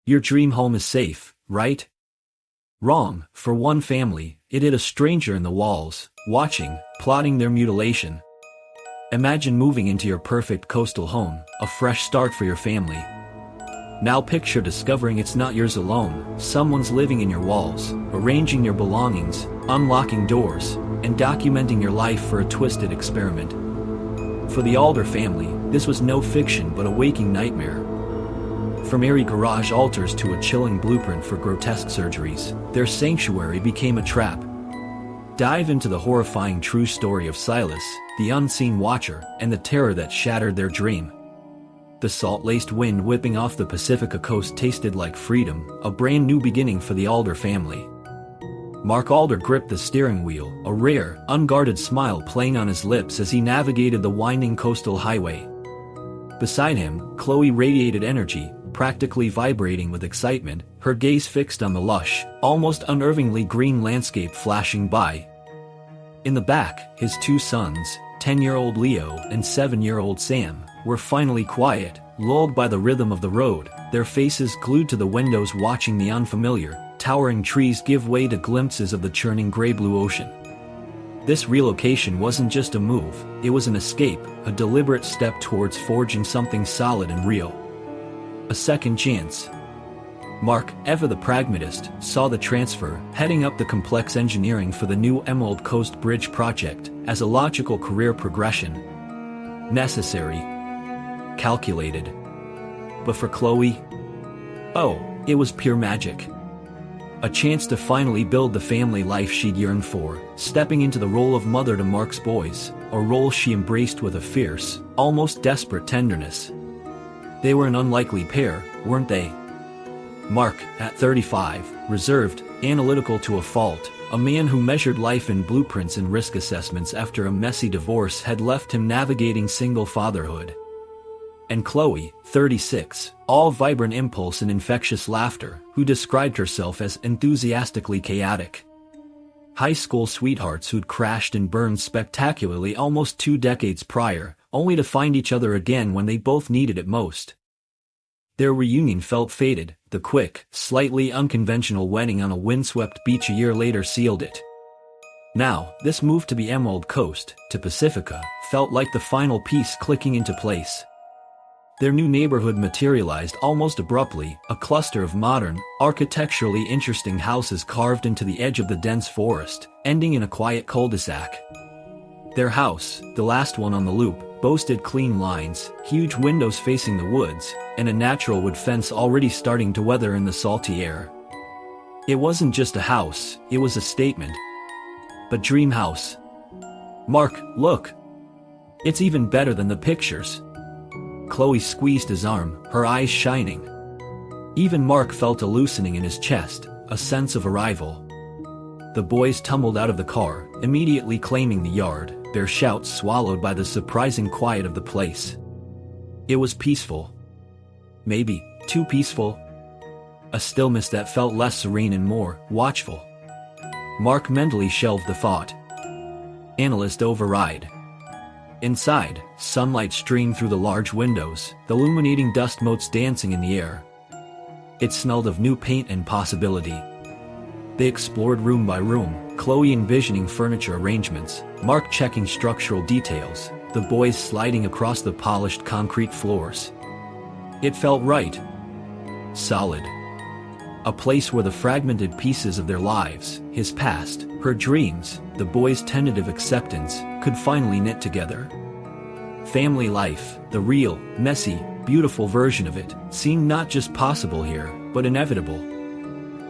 Your dream home is safe, right? Wrong. For one family, it hid a stranger in the walls, watching, plotting their mutilation. Imagine moving into your perfect coastal home, a fresh start for your family. Now picture discovering it's not yours alone. Someone's living in your walls, arranging your belongings, unlocking doors, and documenting your life for a twisted experiment. For the Alder family, this was no fiction but a waking nightmare. From eerie garage altars to a chilling blueprint for grotesque surgeries, their sanctuary became a trap. Dive into the horrifying true story of Silas, the unseen watcher, and the terror that shattered their dream. The salt-laced wind whipping off the Pacifica coast tasted like freedom, a brand new beginning for the Alder family. Mark Alder gripped the steering wheel, a rare, unguarded smile playing on his lips as he navigated the winding coastal highway. Beside him, Chloe radiated energy, practically vibrating with excitement, her gaze fixed on the lush, almost unnervingly green landscape flashing by. In the back, his two sons, 10-year-old Leo and 7-year-old Sam, were finally quiet, lulled by the rhythm of the road, their faces glued to the windows watching the unfamiliar, towering trees give way to glimpses of the churning gray-blue ocean. This relocation wasn't just a move, it was an escape, a deliberate step towards forging something solid and real. A second chance. Mark, ever the pragmatist, saw the transfer, heading up the complex engineering for the new Emerald Coast Bridge project, as a logical career progression. Necessary. Calculated. But for Chloe? Oh, it was pure magic. A chance to finally build the family life she'd yearned for, stepping into the role of mother to Mark's boys, a role she embraced with a fierce, almost desperate tenderness. They were an unlikely pair, weren't they? Mark, at 35, reserved, analytical to a fault, a man who measured life in blueprints and risk assessments after a messy divorce had left him navigating single fatherhood. And Chloe, 36, all vibrant impulse and infectious laughter, who described herself as enthusiastically chaotic. High school sweethearts who'd crashed and burned spectacularly almost 2 decades prior, only to find each other again when they both needed it most. Their reunion felt fated, the quick, slightly unconventional wedding on a windswept beach a year later sealed it. Now, this move to the Emerald Coast, to Pacifica, felt like the final piece clicking into place. Their new neighborhood materialized almost abruptly, a cluster of modern, architecturally interesting houses carved into the edge of the dense forest, ending in a quiet cul-de-sac. Their house, the last one on the loop, boasted clean lines, huge windows facing the woods, and a natural wood fence already starting to weather in the salty air. It wasn't just a house, it was a statement. But dream house. Mark, look! It's even better than the pictures. Chloe squeezed his arm, her eyes shining. Even Mark felt a loosening in his chest, a sense of arrival. The boys tumbled out of the car, immediately claiming the yard, their shouts swallowed by the surprising quiet of the place. It was peaceful. Maybe too peaceful. A stillness that felt less serene and more watchful. Mark mentally shelved the thought. Analyst override. Inside, sunlight streamed through the large windows, the illuminating dust motes dancing in the air. It smelled of new paint and possibility. They explored room by room, Chloe envisioning furniture arrangements, Mark checking structural details, the boys sliding across the polished concrete floors. It felt right. Solid. A place where the fragmented pieces of their lives, his past, her dreams, the boys' tentative acceptance, could finally knit together. Family life, the real, messy, beautiful version of it, seemed not just possible here, but inevitable.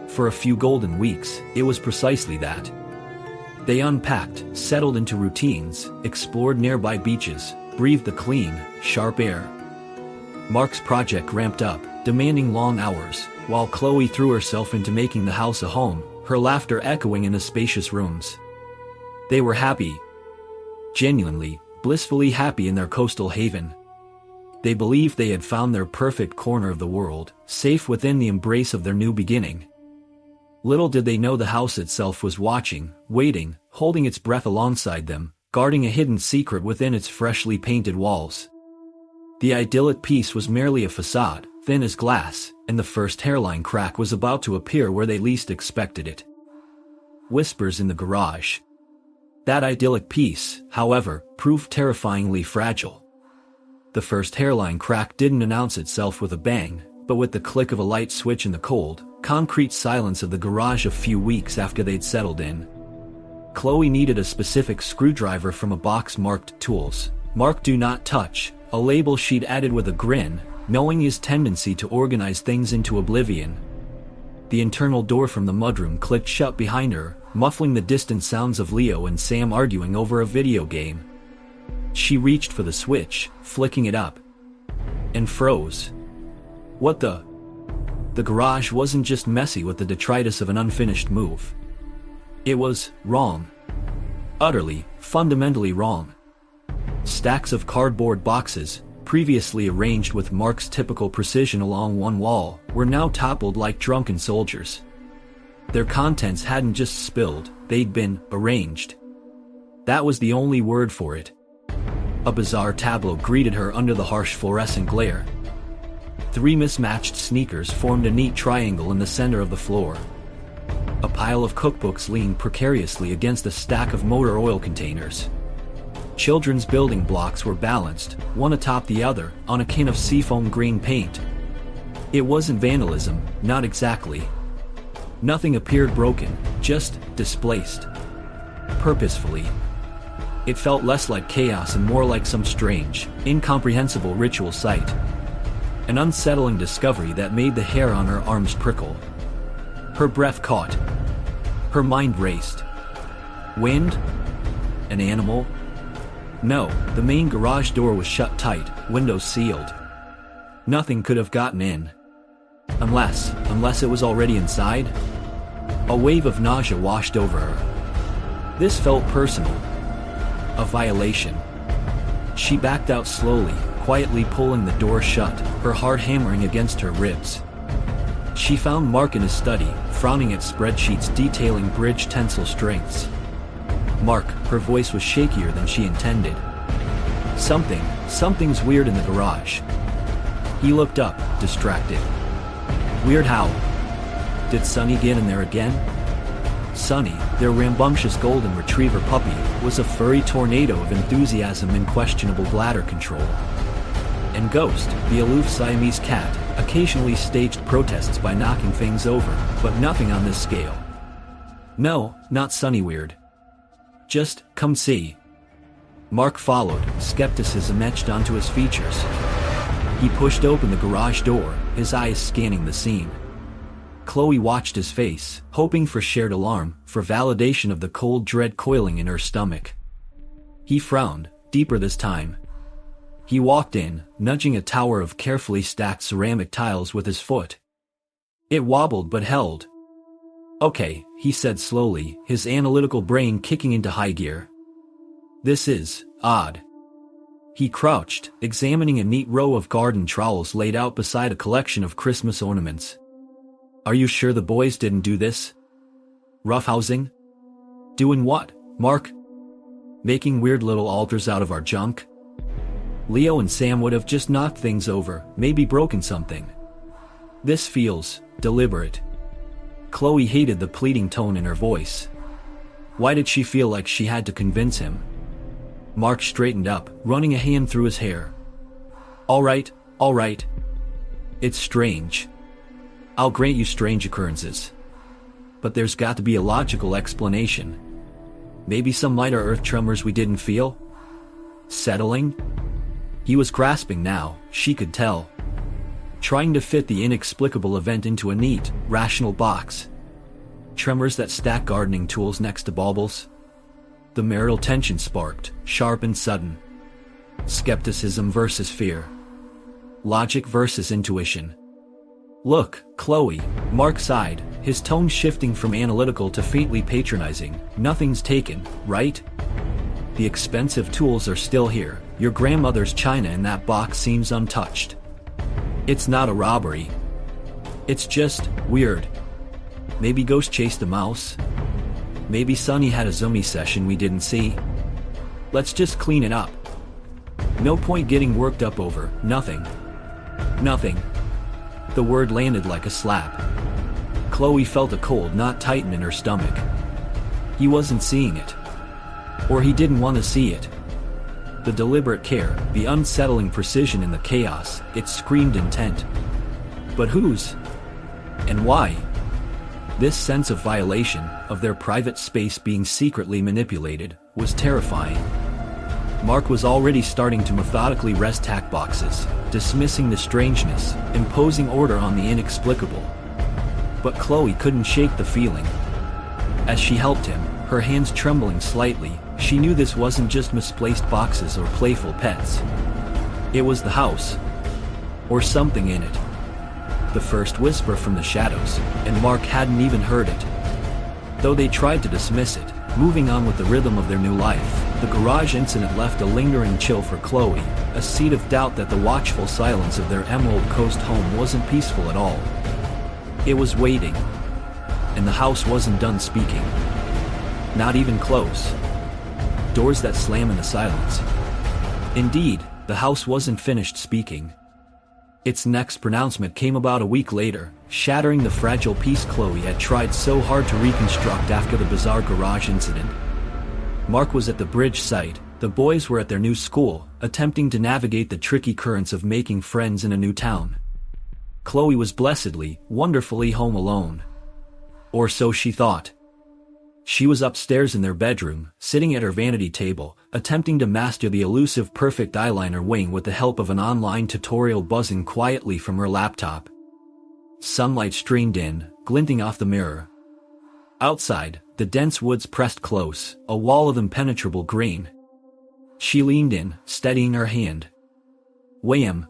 For a few golden weeks, it was precisely that. They unpacked, settled into routines, explored nearby beaches, breathed the clean, sharp air. Mark's project ramped up, demanding long hours, while Chloe threw herself into making the house a home, her laughter echoing in the spacious rooms. They were happy. Genuinely, blissfully happy in their coastal haven. They believed they had found their perfect corner of the world, safe within the embrace of their new beginning. Little did they know the house itself was watching, waiting, holding its breath alongside them, guarding a hidden secret within its freshly painted walls. The idyllic peace was merely a facade, thin as glass, and the first hairline crack was about to appear where they least expected it. Whispers in the garage. That idyllic peace, however, proved terrifyingly fragile. The first hairline crack didn't announce itself with a bang, but with the click of a light switch in the cold, concrete silence of the garage a few weeks after they'd settled in. Chloe needed a specific screwdriver from a box marked Tools. Mark Do Not Touch, a label she'd added with a grin, knowing his tendency to organize things into oblivion. The internal door from the mudroom clicked shut behind her, muffling the distant sounds of Leo and Sam arguing over a video game. She reached for the switch, flicking it up, and froze. What the? The garage wasn't just messy with the detritus of an unfinished move. It was wrong. Utterly, fundamentally wrong. Stacks of cardboard boxes, previously arranged with Mark's typical precision along one wall, were now toppled like drunken soldiers. Their contents hadn't just spilled, they'd been arranged. That was the only word for it. A bizarre tableau greeted her under the harsh fluorescent glare. 3 mismatched sneakers formed a neat triangle in the center of the floor. A pile of cookbooks leaned precariously against a stack of motor oil containers. Children's building blocks were balanced, one atop the other, on a can of seafoam green paint. It wasn't vandalism, not exactly. Nothing appeared broken, just displaced. Purposefully. It felt less like chaos and more like some strange, incomprehensible ritual site. An unsettling discovery that made the hair on her arms prickle. Her breath caught. Her mind raced. Wind? An animal? No, the main garage door was shut tight, windows sealed. Nothing could have gotten in. Unless it was already inside? A wave of nausea washed over her. This felt personal. A violation. She backed out slowly, quietly pulling the door shut, her heart hammering against her ribs. She found Mark in his study, frowning at spreadsheets detailing bridge tensile strengths. Mark, her voice was shakier than she intended. Something's weird in the garage. He looked up, distracted. Weird how? Did Sunny get in there again? Sunny, their rambunctious golden retriever puppy, was a furry tornado of enthusiasm and questionable bladder control. And Ghost, the aloof Siamese cat, occasionally staged protests by knocking things over, but nothing on this scale. No, not Sunny weird. Just, come see. Mark followed, skepticism etched onto his features. He pushed open the garage door, his eyes scanning the scene. Chloe watched his face, hoping for shared alarm, for validation of the cold dread coiling in her stomach. He frowned, deeper this time. He walked in, nudging a tower of carefully stacked ceramic tiles with his foot. It wobbled but held. Okay, he said slowly, his analytical brain kicking into high gear. This is odd. He crouched, examining a neat row of garden trowels laid out beside a collection of Christmas ornaments. Are you sure the boys didn't do this? Roughhousing? Doing what, Mark? Making weird little altars out of our junk? Leo and Sam would have just knocked things over, maybe broken something. This feels deliberate. Chloe hated the pleading tone in her voice. Why did she feel like she had to convince him? Mark straightened up, running a hand through his hair. All right. It's strange. I'll grant you strange occurrences. But there's got to be a logical explanation. Maybe some lighter earth tremors we didn't feel? Settling? He was grasping now, she could tell. Trying to fit the inexplicable event into a neat, rational box. Tremors that stack gardening tools next to baubles. The marital tension sparked, sharp and sudden. Skepticism versus fear. Logic versus intuition. Look, Chloe, Mark sighed, his tone shifting from analytical to faintly patronizing. Nothing's taken, right? The expensive tools are still here. Your grandmother's china in that box seems untouched. It's not a robbery. It's just weird. Maybe Ghost chased a mouse. Maybe Sunny had a zoomy session we didn't see. Let's just clean it up. No point getting worked up over nothing. The word landed like a slap. Chloe felt a cold knot tighten in her stomach. He wasn't seeing it. Or he didn't want to see it. The deliberate care, the unsettling precision in the chaos, it screamed intent. But whose? And why? This sense of violation, of their private space being secretly manipulated, was terrifying. Mark was already starting to methodically rest tack boxes, dismissing the strangeness, imposing order on the inexplicable. But Chloe couldn't shake the feeling. As she helped him, her hands trembling slightly, she knew this wasn't just misplaced boxes or playful pets. It was the house. Or something in it. The first whisper from the shadows, and Mark hadn't even heard it. Though they tried to dismiss it, moving on with the rhythm of their new life, the garage incident left a lingering chill for Chloe, a seed of doubt that the watchful silence of their Emerald Coast home wasn't peaceful at all. It was waiting. And the house wasn't done speaking. Not even close. Doors that slam in the silence. Indeed, the house wasn't finished speaking. Its next pronouncement came about a week later, shattering the fragile peace Chloe had tried so hard to reconstruct after the bizarre garage incident. Mark was at the bridge site, the boys were at their new school, attempting to navigate the tricky currents of making friends in a new town. Chloe was blessedly, wonderfully home alone. Or so she thought. She was upstairs in their bedroom, sitting at her vanity table, attempting to master the elusive perfect eyeliner wing with the help of an online tutorial buzzing quietly from her laptop. Sunlight streamed in, glinting off the mirror. Outside, the dense woods pressed close, a wall of impenetrable green. She leaned in, steadying her hand. Wham!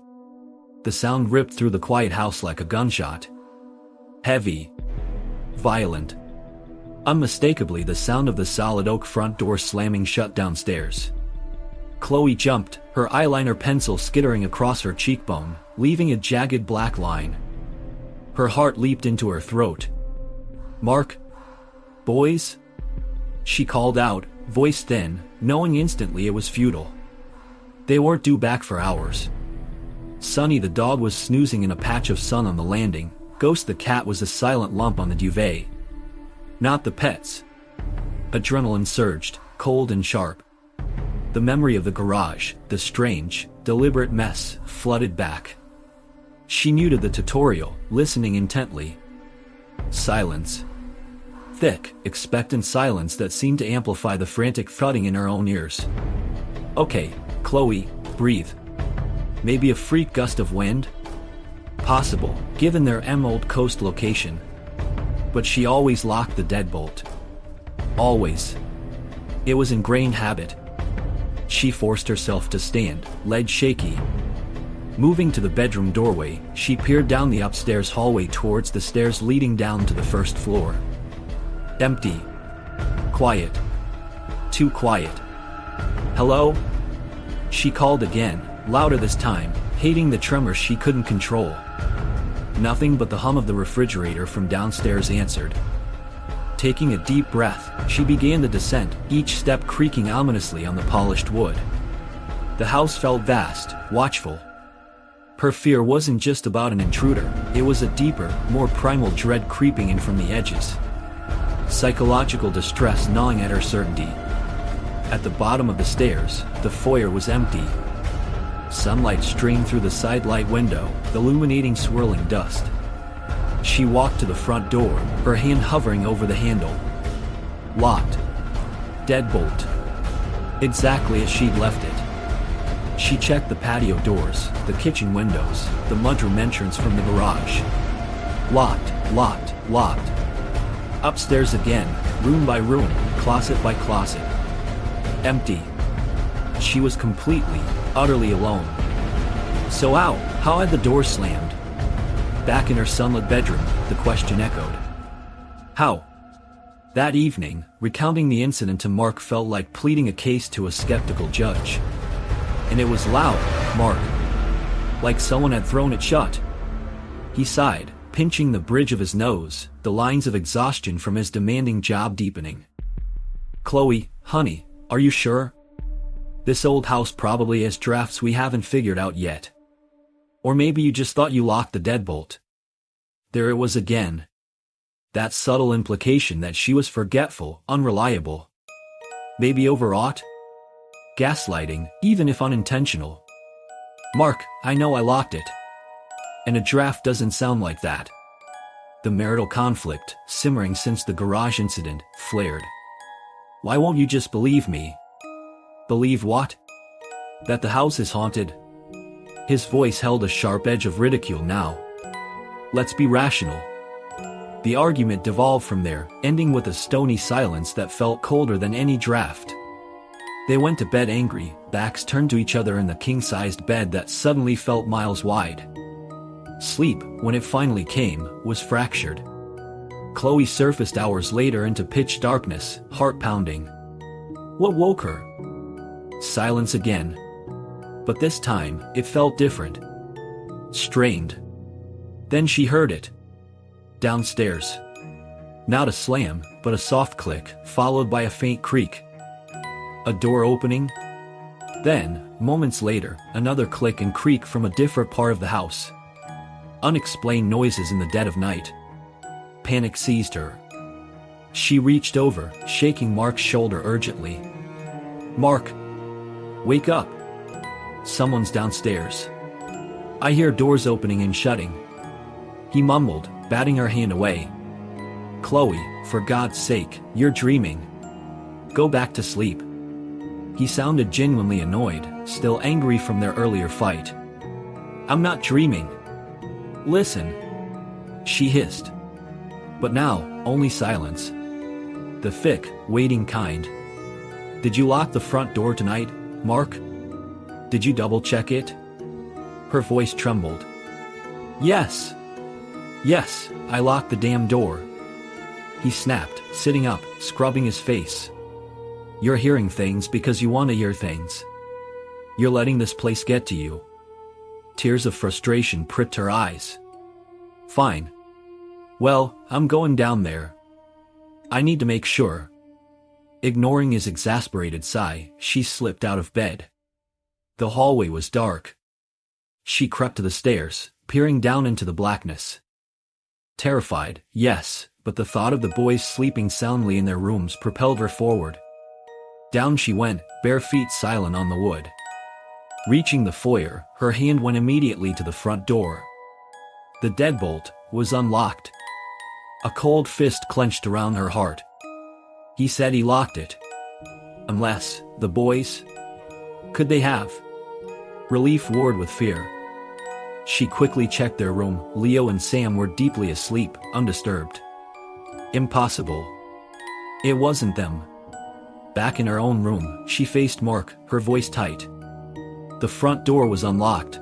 The sound ripped through the quiet house like a gunshot. Heavy. Violent. Unmistakably the sound of the solid oak front door slamming shut downstairs. Chloe jumped, her eyeliner pencil skittering across her cheekbone, leaving a jagged black line. Her heart leaped into her throat. Mark? Boys? She called out, voice thin, knowing instantly it was futile. They weren't due back for hours. Sunny the dog was snoozing in a patch of sun on the landing. Ghost the cat was a silent lump on the duvet. Not the pets. Adrenaline surged, cold and sharp. The memory of the garage, the strange, deliberate mess, flooded back. She muted the tutorial, listening intently. Silence. Thick, expectant silence that seemed to amplify the frantic thudding in her own ears. Okay, Chloe, breathe. Maybe a freak gust of wind? Possible, given their Emerald Coast location. But she always locked the deadbolt. Always. It was ingrained habit. She forced herself to stand, legs shaky. Moving to the bedroom doorway, she peered down the upstairs hallway towards the stairs leading down to the first floor. Empty. Quiet. Too quiet. Hello? She called again, louder this time, hating the tremor she couldn't control. Nothing but the hum of the refrigerator from downstairs answered. Taking a deep breath, she began the descent, each step creaking ominously on the polished wood. The house felt vast, watchful. Her fear wasn't just about an intruder, it was a deeper, more primal dread creeping in from the edges. Psychological distress gnawing at her certainty. At the bottom of the stairs, the foyer was empty. Sunlight streamed through the sidelight window, illuminating swirling dust. She walked to the front door, her hand hovering over the handle. Locked. Deadbolt. Exactly as she'd left it. She checked the patio doors, the kitchen windows, the mudroom entrance from the garage. Locked, locked, locked. Upstairs again, room by room, closet by closet. Empty. She was completely, utterly alone. So how had the door slammed? Back in her sunlit bedroom, the question echoed. How? That evening, recounting the incident to Mark felt like pleading a case to a skeptical judge. And it was loud, Mark. Like someone had thrown it shut. He sighed, pinching the bridge of his nose, the lines of exhaustion from his demanding job deepening. Chloe, honey, are you sure? This old house probably has drafts we haven't figured out yet. Or maybe you just thought you locked the deadbolt. There it was again. That subtle implication that she was forgetful, unreliable. Maybe overwrought? Gaslighting, even if unintentional. Mark, I know I locked it. And a draft doesn't sound like that. The marital conflict, simmering since the garage incident, flared. Why won't you just believe me? Believe what? That the house is haunted? His voice held a sharp edge of ridicule now. Let's be rational. The argument devolved from there, ending with a stony silence that felt colder than any draft. They went to bed angry, backs turned to each other in the king-sized bed that suddenly felt miles wide. Sleep, when it finally came, was fractured. Chloe surfaced hours later into pitch darkness, heart pounding. What woke her? Silence again. But this time, it felt different. Strained. Then she heard it. Downstairs. Not a slam, but a soft click, followed by a faint creak. A door opening? Then, moments later, another click and creak from a different part of the house. Unexplained noises in the dead of night. Panic seized her. She reached over, shaking Mark's shoulder urgently. Mark! Wake up! Someone's downstairs. I hear doors opening and shutting. He mumbled, batting her hand away. Chloe, for God's sake, you're dreaming. Go back to sleep. He sounded genuinely annoyed, still angry from their earlier fight. I'm not dreaming. Listen. She hissed. But now, only silence. The thick, waiting kind. Did you lock the front door tonight, Mark? Did you double-check it? Her voice trembled. Yes. Yes, I locked the damn door. He snapped, sitting up, scrubbing his face. You're hearing things because you want to hear things. You're letting this place get to you. Tears of frustration pricked her eyes. Fine. Well, I'm going down there. I need to make sure. Ignoring his exasperated sigh, she slipped out of bed. The hallway was dark. She crept to the stairs, peering down into the blackness. Terrified, yes, but the thought of the boys sleeping soundly in their rooms propelled her forward. Down she went, bare feet silent on the wood. Reaching the foyer, her hand went immediately to the front door. The deadbolt was unlocked. A cold fist clenched around her heart. He said he locked it. Unless, the boys? Could they have? Relief warred with fear. She quickly checked their room. Leo and Sam were deeply asleep, undisturbed. Impossible. It wasn't them. Back in her own room, she faced Mark, her voice tight. The front door was unlocked.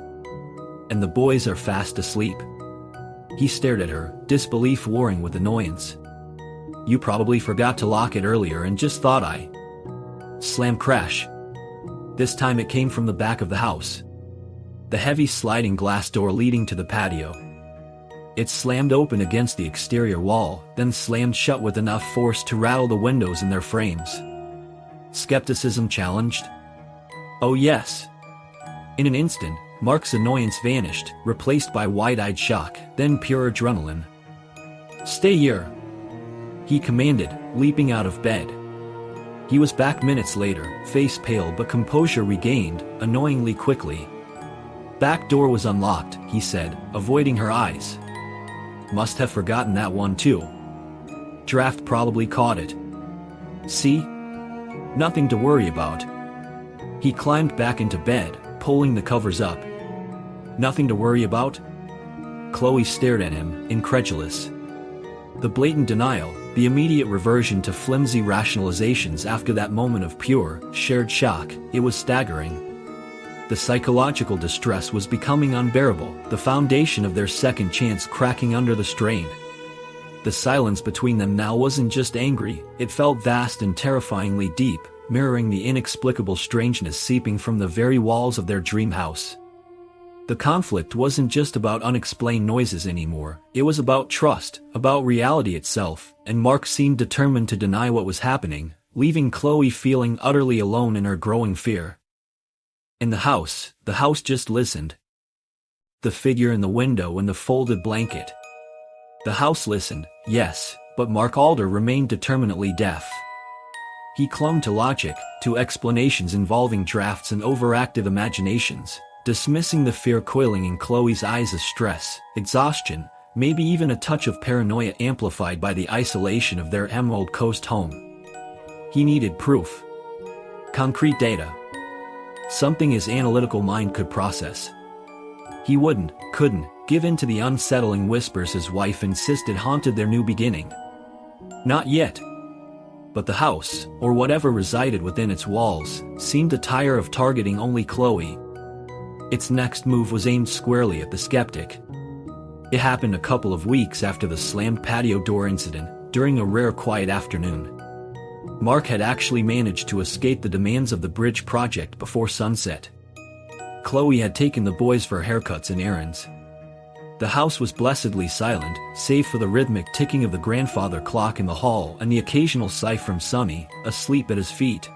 And the boys are fast asleep. He stared at her, disbelief warring with annoyance. You probably forgot to lock it earlier and just thought I... Slam crash. This time it came from the back of the house. The heavy sliding glass door leading to the patio. It slammed open against the exterior wall, then slammed shut with enough force to rattle the windows in their frames. Skepticism challenged? Oh yes. In an instant, Mark's annoyance vanished, replaced by wide-eyed shock, then pure adrenaline. Stay here, he commanded, leaping out of bed. He was back minutes later, face pale but composure regained, annoyingly quickly. Back door was unlocked, he said, avoiding her eyes. Must have forgotten that one too. Draft probably caught it. See? Nothing to worry about. He climbed back into bed, pulling the covers up. Nothing to worry about? Chloe stared at him, incredulous. The blatant denial, the immediate reversion to flimsy rationalizations after that moment of pure, shared shock, it was staggering. The psychological distress was becoming unbearable, the foundation of their second chance cracking under the strain. The silence between them now wasn't just angry, it felt vast and terrifyingly deep, mirroring the inexplicable strangeness seeping from the very walls of their dream house. The conflict wasn't just about unexplained noises anymore, it was about trust, about reality itself, and Mark seemed determined to deny what was happening, leaving Chloe feeling utterly alone in her growing fear. In the house just listened. The figure in the window and the folded blanket. The house listened, yes, but Mark Alder remained determinedly deaf. He clung to logic, to explanations involving drafts and overactive imaginations, dismissing the fear coiling in Chloe's eyes as stress, exhaustion, maybe even a touch of paranoia amplified by the isolation of their Emerald Coast home. He needed proof. Concrete data. Something his analytical mind could process. He couldn't, give in to the unsettling whispers his wife insisted haunted their new beginning. Not yet. But the house, or whatever resided within its walls, seemed to tire of targeting only Chloe. Its next move was aimed squarely at the skeptic. It happened a couple of weeks after the slammed patio door incident, during a rare quiet afternoon. Mark had actually managed to escape the demands of the bridge project before sunset. Chloe had taken the boys for haircuts and errands. The house was blessedly silent, save for the rhythmic ticking of the grandfather clock in the hall and the occasional sigh from Sonny, asleep at his feet.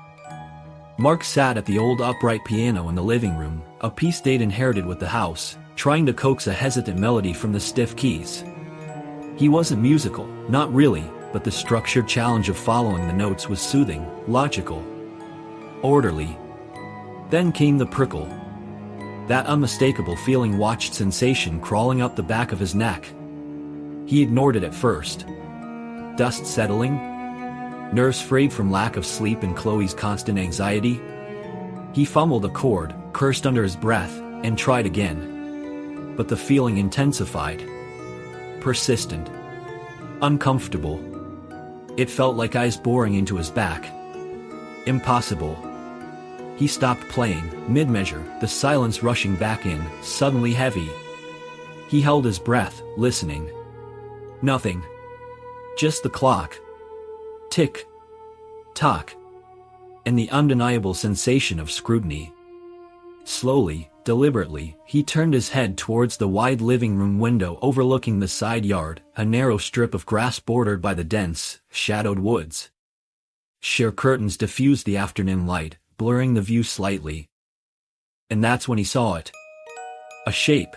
Mark sat at the old upright piano in the living room, a piece they'd inherited with the house, trying to coax a hesitant melody from the stiff keys. He wasn't musical, not really, but the structured challenge of following the notes was soothing, logical, orderly. Then came the prickle. That unmistakable feeling-watched sensation crawling up the back of his neck. He ignored it at first. Dust settling? Nerves frayed from lack of sleep and Chloe's constant anxiety? He fumbled a chord, cursed under his breath, and tried again. But the feeling intensified. Persistent. Uncomfortable. It felt like ice boring into his back. Impossible. He stopped playing, mid-measure, the silence rushing back in, suddenly heavy. He held his breath, listening. Nothing. Just the clock. Tick. Tock. And the undeniable sensation of scrutiny. Slowly, deliberately, he turned his head towards the wide living room window overlooking the side yard, a narrow strip of grass bordered by the dense, shadowed woods. Sheer curtains diffused the afternoon light, blurring the view slightly. And that's when he saw it. A shape.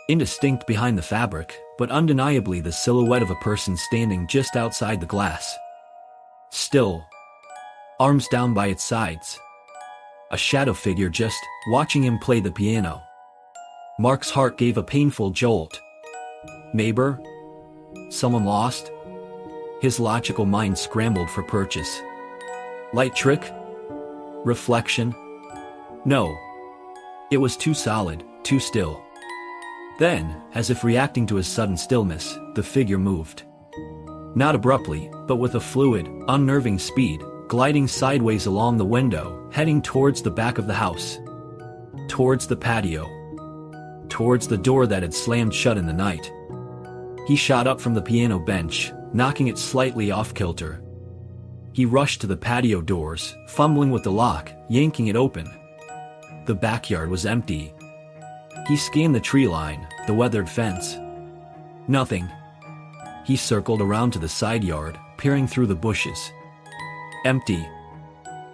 Indistinct behind the fabric, but undeniably the silhouette of a person standing just outside the glass. Still. Arms down by its sides. A shadow figure just watching him play the piano. Mark's heart gave a painful jolt. Neighbor? Someone lost? His logical mind scrambled for purchase. Light trick? Reflection? No. It was too solid, too still. Then, as if reacting to his sudden stillness, the figure moved. Not abruptly, but with a fluid, unnerving speed, gliding sideways along the window, heading towards the back of the house. Towards the patio. Towards the door that had slammed shut in the night. He shot up from the piano bench, knocking it slightly off-kilter. He rushed to the patio doors, fumbling with the lock, yanking it open. The backyard was empty. He scanned the tree line, the weathered fence. Nothing. He circled around to the side yard, peering through the bushes. Empty.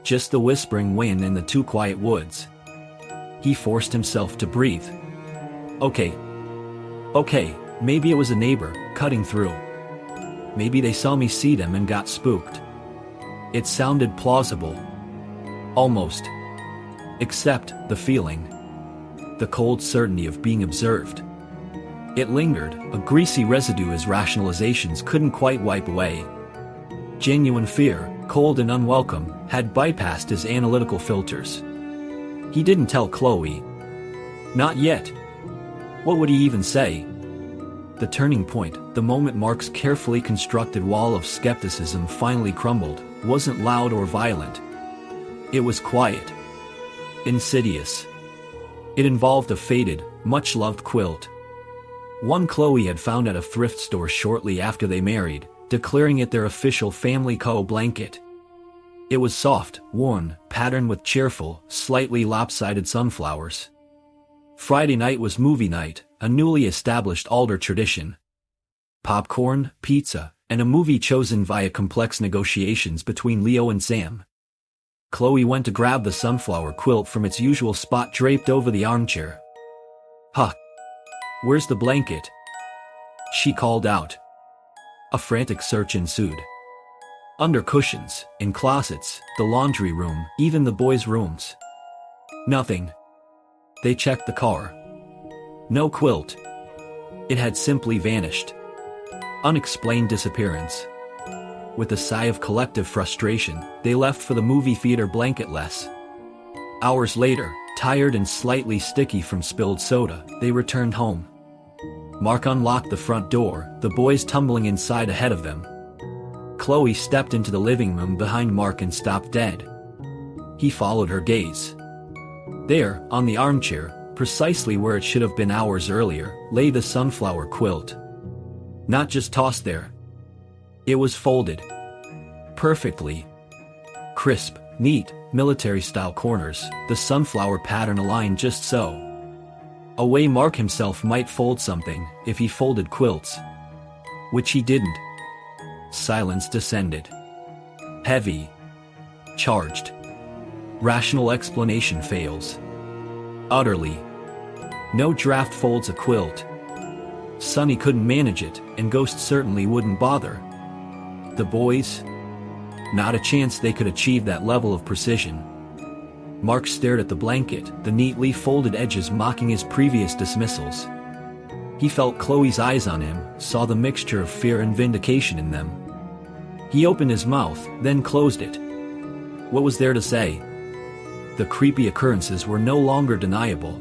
Just the whispering wind in the too quiet woods. He forced himself to breathe. Okay, maybe it was a neighbor, cutting through. Maybe they saw me see them and got spooked. It sounded plausible. Almost. Except the feeling. The cold certainty of being observed. It lingered, a greasy residue his rationalizations couldn't quite wipe away. Genuine fear, cold and unwelcome, had bypassed his analytical filters. He didn't tell Chloe. Not yet. What would he even say? The turning point, the moment Mark's carefully constructed wall of skepticism finally crumbled, wasn't loud or violent. It was quiet. Insidious. It involved a faded, much-loved quilt. One Chloe had found at a thrift store shortly after they married, declaring it their official family blanket. It was soft, worn, patterned with cheerful, slightly lopsided sunflowers. Friday night was movie night, a newly established Alder tradition. Popcorn, pizza, and a movie chosen via complex negotiations between Leo and Sam. Chloe went to grab the sunflower quilt from its usual spot draped over the armchair. Huh. Where's the blanket? she called out. A frantic search ensued. Under cushions, in closets, the laundry room, even the boys' rooms. Nothing. They checked the car. No quilt. It had simply vanished. Unexplained disappearance. With a sigh of collective frustration, they left for the movie theater blanketless. Hours later, tired and slightly sticky from spilled soda, they returned home. Mark unlocked the front door, the boys tumbling inside ahead of them. Chloe stepped into the living room behind Mark and stopped dead. He followed her gaze. There, on the armchair, precisely where it should have been hours earlier, lay the sunflower quilt. Not just tossed there. It was folded. Perfectly. Crisp, neat, military-style corners, the sunflower pattern aligned just so. A way Mark himself might fold something, if he folded quilts. Which he didn't. Silence descended. Heavy. Charged. Rational explanation fails. Utterly. No draft folds a quilt. Sonny couldn't manage it, and Ghost certainly wouldn't bother. The boys? Not a chance they could achieve that level of precision. Mark stared at the blanket, the neatly folded edges mocking his previous dismissals. He felt Chloe's eyes on him, saw the mixture of fear and vindication in them. He opened his mouth, then closed it. What was there to say? The creepy occurrences were no longer deniable.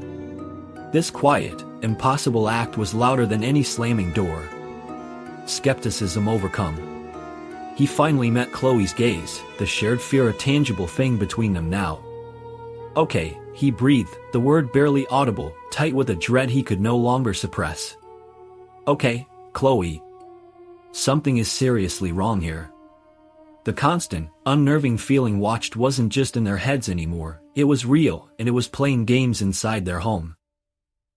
This quiet, impossible act was louder than any slamming door. Skepticism overcome. He finally met Chloe's gaze, the shared fear a tangible thing between them now. Okay, he breathed, the word barely audible, tight with a dread he could no longer suppress. Okay, Chloe. Something is seriously wrong here. The constant, unnerving feeling watched wasn't just in their heads anymore, it was real, and it was playing games inside their home.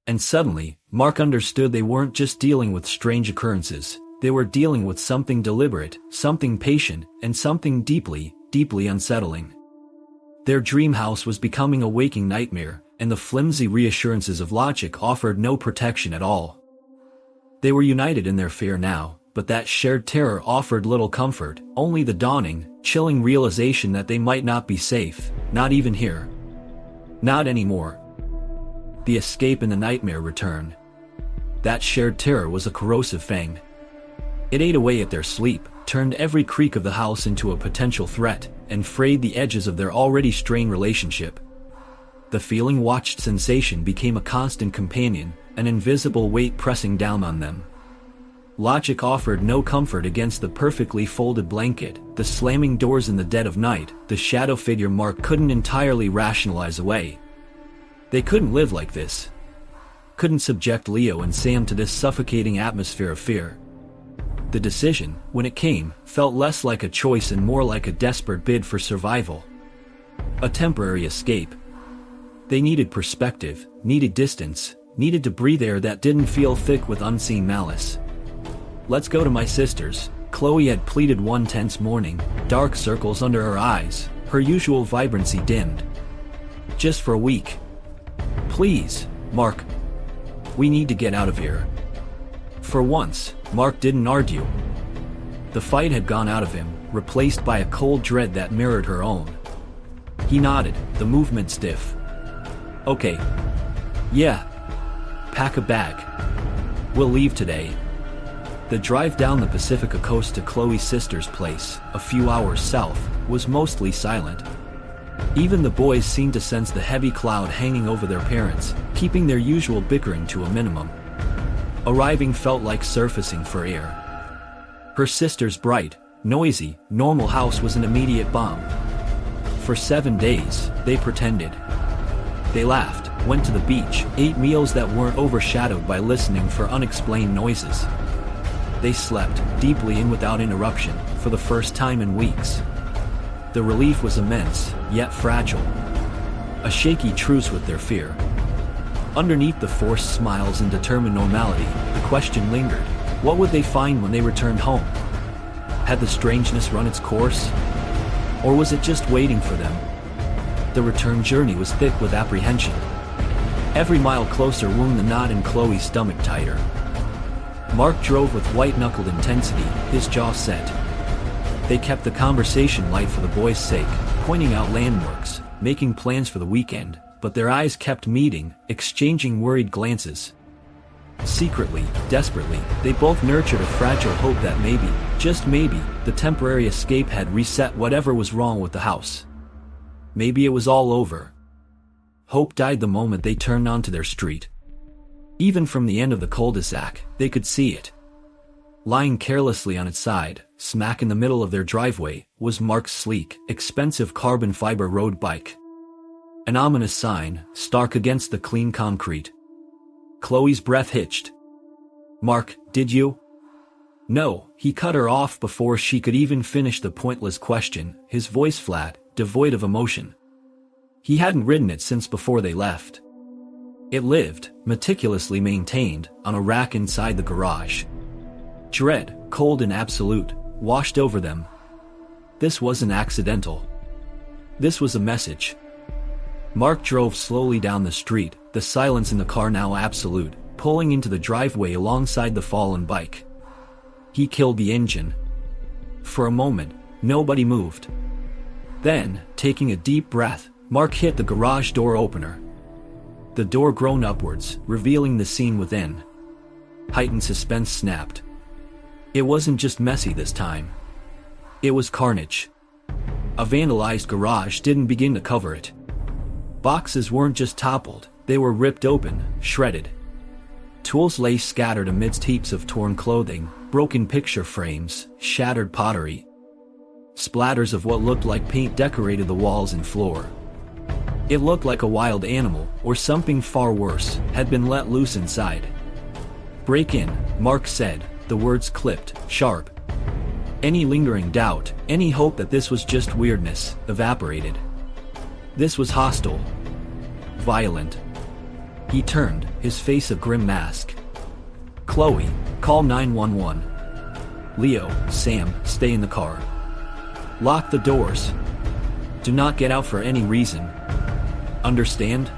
And suddenly, Mark understood they weren't just dealing with strange occurrences, they were dealing with something deliberate, something patient, and something deeply, deeply unsettling. Their dream house was becoming a waking nightmare, and the flimsy reassurances of logic offered no protection at all. They were united in their fear now, but that shared terror offered little comfort, only the dawning, chilling realization that they might not be safe, not even here. Not anymore. The escape and the nightmare returned. That shared terror was a corrosive fang. It ate away at their sleep, turned every creak of the house into a potential threat, and frayed the edges of their already strained relationship. The feeling-watched sensation became a constant companion, an invisible weight pressing down on them. Logic offered no comfort against the perfectly folded blanket, the slamming doors in the dead of night, the shadow figure Mark couldn't entirely rationalize away. They couldn't live like this. Couldn't subject Leo and Sam to this suffocating atmosphere of fear. The decision, when it came, felt less like a choice and more like a desperate bid for survival. A temporary escape. They needed perspective, needed distance, needed to breathe air that didn't feel thick with unseen malice. Let's go to my sister's, Chloe had pleaded one tense morning, dark circles under her eyes, her usual vibrancy dimmed. Just for a week. Please, Mark. We need to get out of here. For once, Mark didn't argue. The fight had gone out of him, replaced by a cold dread that mirrored her own. He nodded, the movement stiff. Okay. Yeah. Pack a bag. We'll leave today. The drive down the Pacifica coast to Chloe's sister's place, a few hours south, was mostly silent. Even the boys seemed to sense the heavy cloud hanging over their parents, keeping their usual bickering to a minimum. Arriving felt like surfacing for air. Her sister's bright, noisy, normal house was an immediate bomb. For 7 days, they pretended. They laughed, went to the beach, ate meals that weren't overshadowed by listening for unexplained noises. They slept, deeply and without interruption, for the first time in weeks. The relief was immense, yet fragile. A shaky truce with their fear. Underneath the forced smiles and determined normality, the question lingered. What would they find when they returned home? Had the strangeness run its course? Or was it just waiting for them? The return journey was thick with apprehension. Every mile closer wound the knot in Chloe's stomach tighter. Mark drove with white-knuckled intensity, his jaw set. They kept the conversation light for the boys' sake, pointing out landmarks, making plans for the weekend, but their eyes kept meeting, exchanging worried glances. Secretly, desperately, they both nurtured a fragile hope that maybe, just maybe, the temporary escape had reset whatever was wrong with the house. Maybe it was all over. Hope died the moment they turned onto their street. Even from the end of the cul-de-sac, they could see it. Lying carelessly on its side, smack in the middle of their driveway, was Mark's sleek, expensive carbon fiber road bike. An ominous sign, stark against the clean concrete. Chloe's breath hitched. "Mark, did you?" "No," he cut her off before she could even finish the pointless question, his voice flat, devoid of emotion. He hadn't ridden it since before they left. It lived, meticulously maintained, on a rack inside the garage. Dread, cold and absolute, washed over them. This wasn't accidental. This was a message. Mark drove slowly down the street, the silence in the car now absolute, pulling into the driveway alongside the fallen bike. He killed the engine. For a moment, nobody moved. Then, taking a deep breath, Mark hit the garage door opener. The door groaned upwards, revealing the scene within. Heightened suspense snapped. It wasn't just messy this time. It was carnage. A vandalized garage didn't begin to cover it. Boxes weren't just toppled, they were ripped open, shredded. Tools lay scattered amidst heaps of torn clothing, broken picture frames, shattered pottery. Splatters of what looked like paint decorated the walls and floor. It looked like a wild animal, or something far worse, had been let loose inside. "Break in," Mark said, the words clipped, sharp. Any lingering doubt, any hope that this was just weirdness, evaporated. This was hostile. Violent. He turned, his face a grim mask. "Chloe, call 911. Leo, Sam, stay in the car. Lock the doors. Do not get out for any reason. Understand?"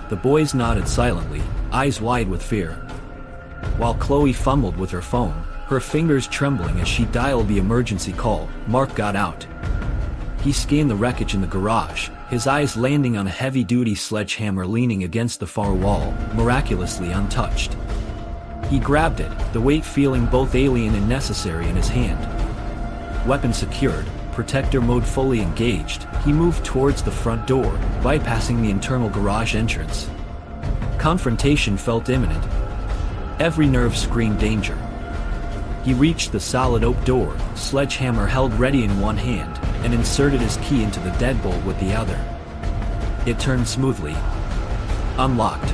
The boys nodded silently, eyes wide with fear. While Chloe fumbled with her phone, her fingers trembling as she dialed the emergency call, Mark got out. He scanned the wreckage in the garage, his eyes landing on a heavy-duty sledgehammer leaning against the far wall, miraculously untouched. He grabbed it, the weight feeling both alien and necessary in his hand. Weapon secured, protector mode fully engaged, he moved towards the front door, bypassing the internal garage entrance. Confrontation felt imminent. Every nerve screamed danger. He reached the solid oak door, sledgehammer held ready in one hand, and inserted his key into the deadbolt with the other. It turned smoothly. Unlocked.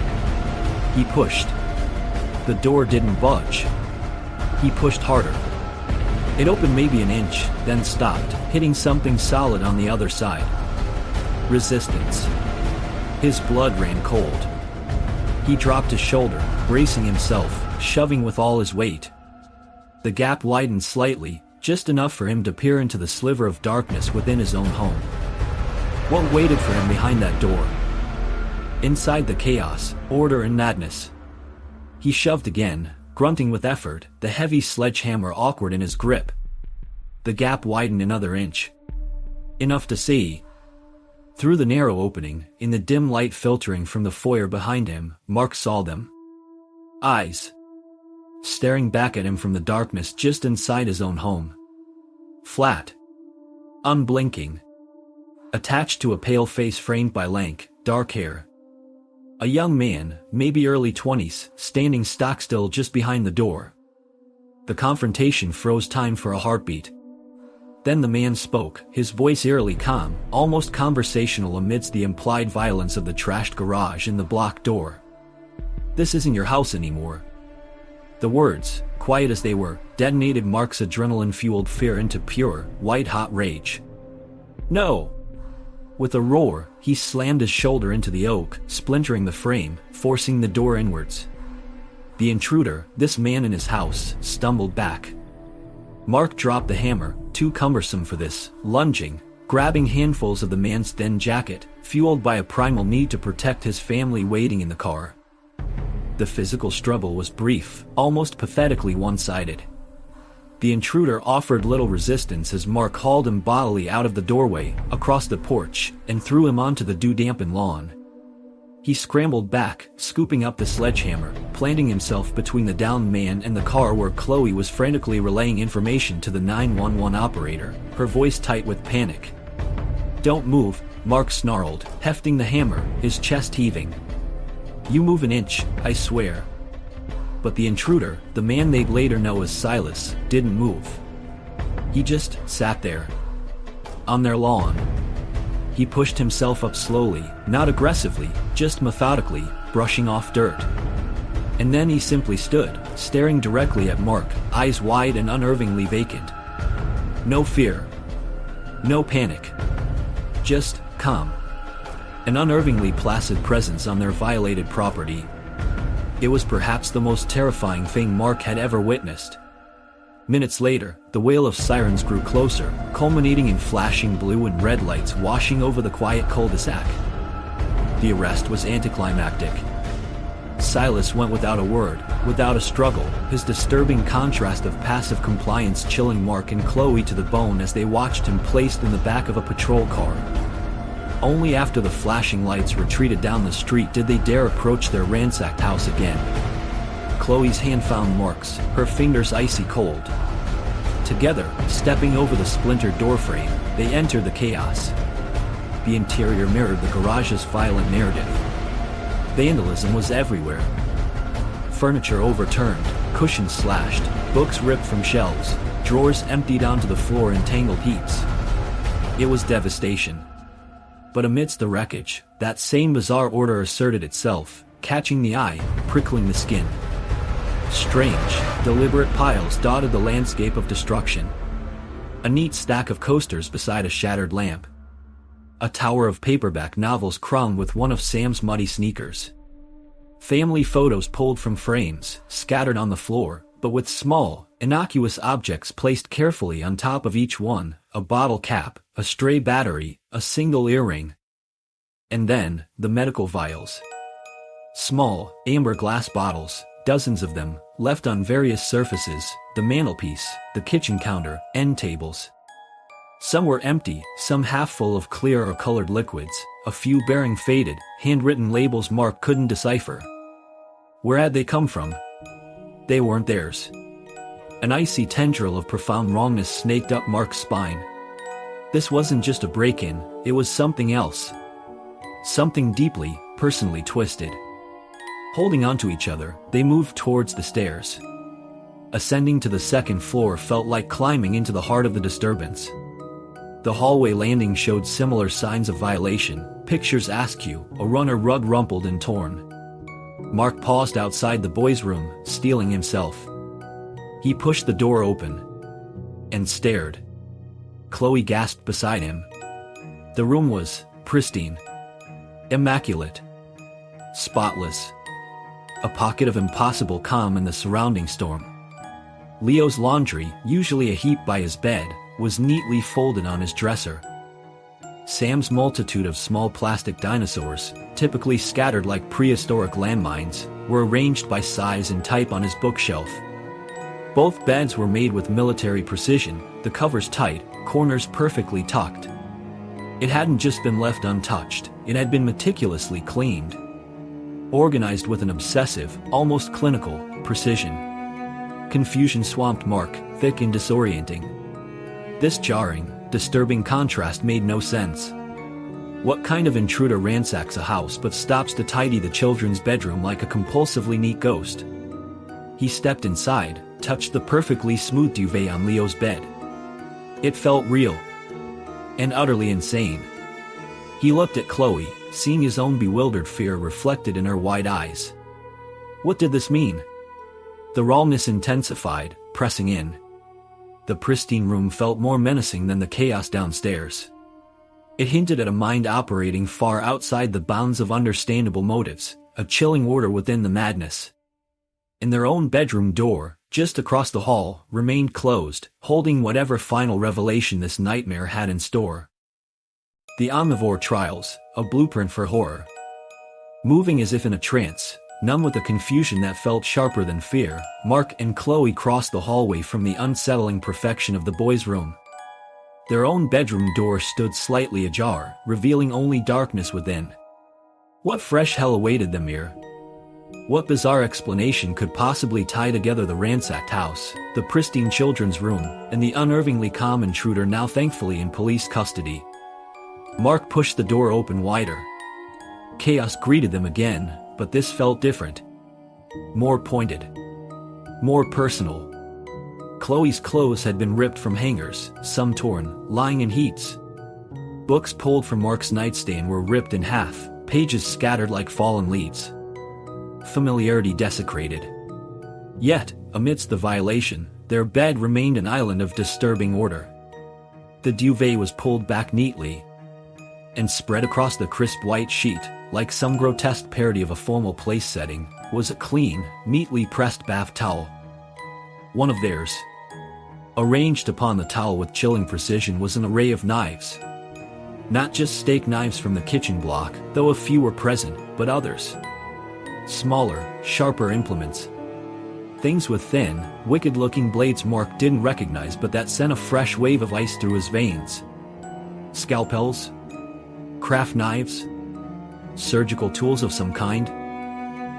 He pushed. The door didn't budge. He pushed harder. It opened maybe an inch, then stopped, hitting something solid on the other side. Resistance. His blood ran cold. He dropped his shoulder, bracing himself, shoving with all his weight. The gap widened slightly, just enough for him to peer into the sliver of darkness within his own home. What waited for him behind that door? Inside the chaos, order and madness. He shoved again, grunting with effort, the heavy sledgehammer awkward in his grip. The gap widened another inch. Enough to see. Through the narrow opening, in the dim light filtering from the foyer behind him, Mark saw them. Eyes. Staring back at him from the darkness just inside his own home. Flat. Unblinking. Attached to a pale face framed by lank, dark hair. A young man, maybe early 20s, standing stock-still just behind the door. The confrontation froze time for a heartbeat. Then the man spoke, his voice eerily calm, almost conversational amidst the implied violence of the trashed garage and the blocked door. "This isn't your house anymore." The words, quiet as they were, detonated Mark's adrenaline-fueled fear into pure, white-hot rage. "No!" With a roar, he slammed his shoulder into the oak, splintering the frame, forcing the door inwards. The intruder, this man in his house, stumbled back. Mark dropped the hammer, too cumbersome for this, lunging, grabbing handfuls of the man's thin jacket, fueled by a primal need to protect his family waiting in the car. The physical struggle was brief, almost pathetically one-sided. The intruder offered little resistance as Mark hauled him bodily out of the doorway, across the porch, and threw him onto the dew-dampened lawn. He scrambled back, scooping up the sledgehammer, planting himself between the downed man and the car where Chloe was frantically relaying information to the 911 operator, her voice tight with panic. "Don't move," Mark snarled, hefting the hammer, his chest heaving. "You move an inch, I swear." But the intruder, the man they'd later know as Silas, didn't move. He just sat there. On their lawn. He pushed himself up slowly, not aggressively, just methodically, brushing off dirt. And then he simply stood, staring directly at Mark, eyes wide and unnervingly vacant. No fear. No panic. Just calm. An unnervingly placid presence on their violated property. It was perhaps the most terrifying thing Mark had ever witnessed. Minutes later, the wail of sirens grew closer, culminating in flashing blue and red lights washing over the quiet cul-de-sac. The arrest was anticlimactic. Silas went without a word, without a struggle, his disturbing contrast of passive compliance chilling Mark and Chloe to the bone as they watched him placed in the back of a patrol car. Only after the flashing lights retreated down the street did they dare approach their ransacked house again. Chloe's hand found Mark's, her fingers icy cold. Together, stepping over the splintered doorframe, they entered the chaos. The interior mirrored the garage's violent narrative. Vandalism was everywhere. Furniture overturned, cushions slashed, books ripped from shelves, drawers emptied onto the floor in tangled heaps. It was devastation. But amidst the wreckage, that same bizarre order asserted itself, catching the eye, prickling the skin. Strange, deliberate piles dotted the landscape of destruction. A neat stack of coasters beside a shattered lamp. A tower of paperback novels crowned with one of Sam's muddy sneakers. Family photos pulled from frames, scattered on the floor, but with small, innocuous objects placed carefully on top of each one, a bottle cap, a stray battery, a single earring. And then, the medical vials. Small, amber glass bottles, dozens of them, left on various surfaces, the mantelpiece, the kitchen counter, end tables. Some were empty, some half full of clear or colored liquids, a few bearing faded, handwritten labels Mark couldn't decipher. Where had they come from? They weren't theirs. An icy tendril of profound wrongness snaked up Mark's spine. This wasn't just a break-in, it was something else. Something deeply, personally twisted. Holding onto each other, they moved towards the stairs. Ascending to the second floor felt like climbing into the heart of the disturbance. The hallway landing showed similar signs of violation, pictures askew, a runner rug rumpled and torn. Mark paused outside the boys' room, steeling himself. He pushed the door open and stared. Chloe gasped beside him. The room was pristine, immaculate, spotless. A pocket of impossible calm in the surrounding storm. Leo's laundry, usually a heap by his bed, was neatly folded on his dresser. Sam's multitude of small plastic dinosaurs, typically scattered like prehistoric landmines, were arranged by size and type on his bookshelf. Both beds were made with military precision, the covers tight, corners perfectly tucked. It hadn't just been left untouched, it had been meticulously cleaned. Organized with an obsessive, almost clinical, precision. Confusion swamped Mark, thick and disorienting. This jarring, disturbing contrast made no sense. What kind of intruder ransacks a house but stops to tidy the children's bedroom like a compulsively neat ghost? He stepped inside, touched the perfectly smooth duvet on Leo's bed. It felt real. And utterly insane. He looked at Chloe, seeing his own bewildered fear reflected in her wide eyes. What did this mean? The rawness intensified, pressing in. The pristine room felt more menacing than the chaos downstairs. It hinted at a mind operating far outside the bounds of understandable motives, a chilling order within the madness. And their own bedroom door, just across the hall, remained closed, holding whatever final revelation this nightmare had in store. The Omnivore Trials, a blueprint for horror. Moving as if in a trance, Numb with a confusion that felt sharper than fear, Mark and Chloe crossed the hallway from the unsettling perfection of the boys' room. Their own bedroom door stood slightly ajar, revealing only darkness within. What fresh hell awaited them here? What bizarre explanation could possibly tie together the ransacked house, the pristine children's room, and the unnervingly calm intruder now thankfully in police custody? Mark pushed the door open wider. Chaos greeted them again, but this felt different. More pointed. More personal. Chloe's clothes had been ripped from hangers, some torn, lying in heaps. Books pulled from Mark's nightstand were ripped in half, pages scattered like fallen leaves. Familiarity desecrated. Yet, amidst the violation, their bed remained an island of disturbing order. The duvet was pulled back neatly and spread across the crisp white sheet, like some grotesque parody of a formal place setting, was a clean, neatly pressed bath towel. One of theirs. Arranged upon the towel with chilling precision was an array of knives. Not just steak knives from the kitchen block, though a few were present, but others. Smaller, sharper implements. Things with thin, wicked-looking blades Mark didn't recognize but that sent a fresh wave of ice through his veins. Scalpels? Craft knives? Surgical tools of some kind?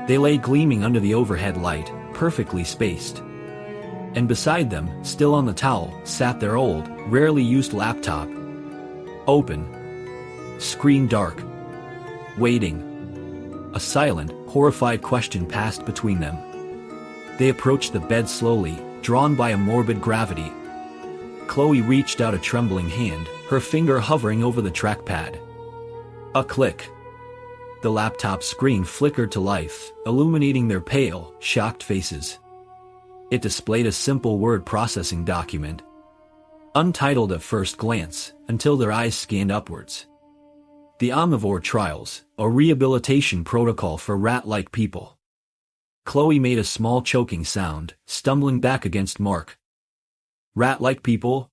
They lay gleaming under the overhead light, perfectly spaced. And beside them, still on the towel, sat their old, rarely used laptop. Open. Screen dark. Waiting. A silent, horrified question passed between them. They approached the bed slowly, drawn by a morbid gravity. Chloe reached out a trembling hand, her finger hovering over the trackpad. A click. The laptop screen flickered to life, illuminating their pale, shocked faces. It displayed a simple word processing document. Untitled at first glance, until their eyes scanned upwards. The Omnivore Trials, a rehabilitation protocol for rat-like people. Chloe made a small choking sound, stumbling back against Mark. Rat-like people?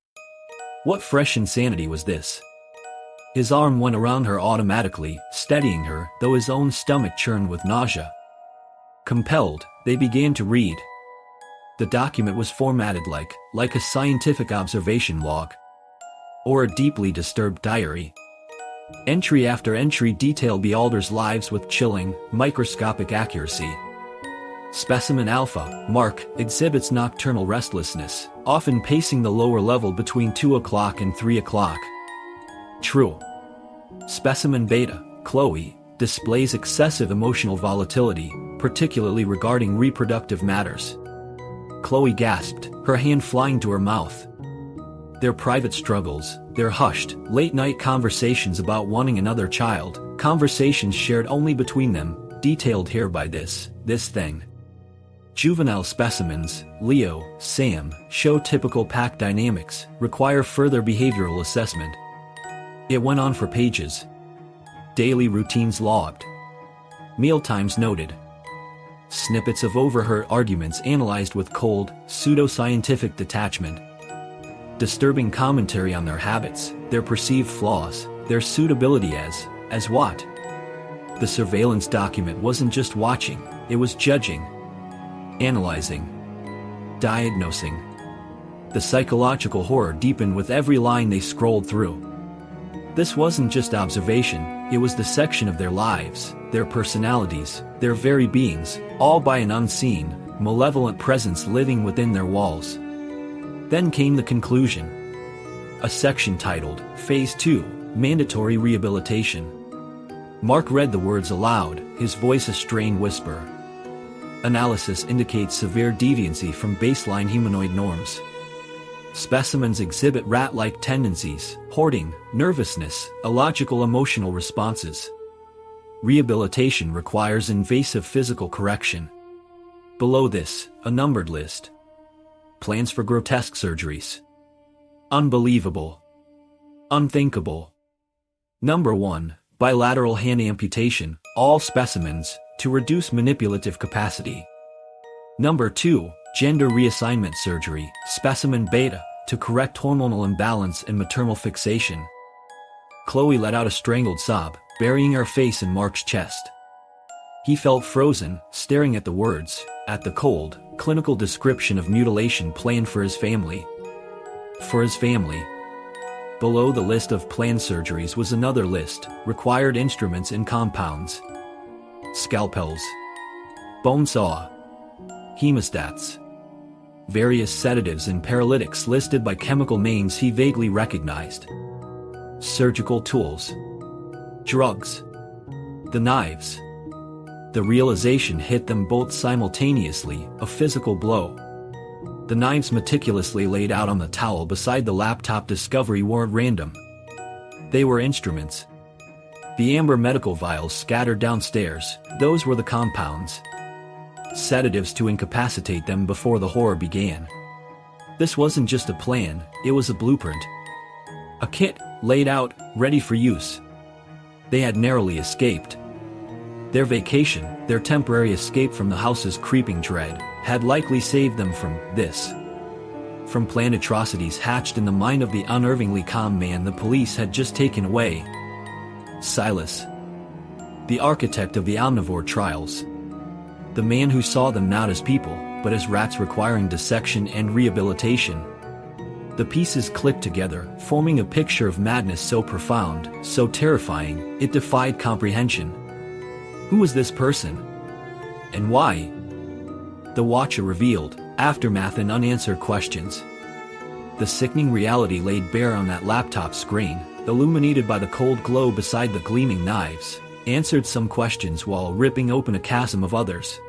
What fresh insanity was this? His arm went around her automatically, steadying her, though his own stomach churned with nausea. Compelled, they began to read. The document was formatted like a scientific observation log. Or a deeply disturbed diary. Entry after entry detailed Bealder's lives with chilling, microscopic accuracy. Specimen Alpha, Mark, exhibits nocturnal restlessness, often pacing the lower level between 2 o'clock and 3 o'clock. True. Specimen Beta, Chloe, displays excessive emotional volatility, particularly regarding reproductive matters. Chloe gasped, her hand flying to her mouth. Their private struggles, their hushed, late-night conversations about wanting another child, conversations shared only between them, detailed here by this thing. Juvenile specimens, Leo, Sam, show typical pack dynamics, require further behavioral assessment. It went on for pages. Daily routines logged. Mealtimes noted. Snippets of overheard arguments analyzed with cold, pseudo-scientific detachment. Disturbing commentary on their habits, their perceived flaws, their suitability as what? The surveillance document wasn't just watching, it was judging. Analyzing. Diagnosing. The psychological horror deepened with every line they scrolled through. This wasn't just observation, it was the section of their lives, their personalities, their very beings, all by an unseen, malevolent presence living within their walls. Then came the conclusion. A section titled, Phase 2, Mandatory Rehabilitation. Mark read the words aloud, his voice a strained whisper. Analysis indicates severe deviancy from baseline humanoid norms. Specimens exhibit rat-like tendencies, hoarding, nervousness, illogical emotional responses. Rehabilitation requires invasive physical correction. Below this, a numbered list. Plans for grotesque surgeries. Unbelievable. Unthinkable. Number 1, bilateral hand amputation, all specimens, to reduce manipulative capacity. Number 2, gender reassignment surgery, specimen beta, to correct hormonal imbalance and maternal fixation. Chloe let out a strangled sob, burying her face in Mark's chest. He felt frozen, staring at the words, at the cold, clinical description of mutilation planned for his family. For his family. Below the list of planned surgeries was another list: required instruments and compounds. Scalpels. Bone saw. Hemostats. Various sedatives and paralytics listed by chemical names he vaguely recognized. Surgical tools. Drugs. The knives. The realization hit them both simultaneously, a physical blow. The knives meticulously laid out on the towel beside the laptop discovery weren't random. They were instruments. The amber medical vials scattered downstairs, those were the compounds. Sedatives to incapacitate them before the horror began. This wasn't just a plan, it was a blueprint. A kit, laid out, ready for use. They had narrowly escaped. Their vacation, their temporary escape from the house's creeping dread, had likely saved them from this. From planned atrocities hatched in the mind of the unnervingly calm man the police had just taken away. Silas. The architect of the omnivore trials. The man who saw them not as people, but as rats requiring dissection and rehabilitation. The pieces clicked together, forming a picture of madness so profound, so terrifying, it defied comprehension. Who was this person? And why? The Watcher revealed, aftermath and unanswered questions. The sickening reality laid bare on that laptop screen, illuminated by the cold glow beside the gleaming knives, answered some questions while ripping open a chasm of others.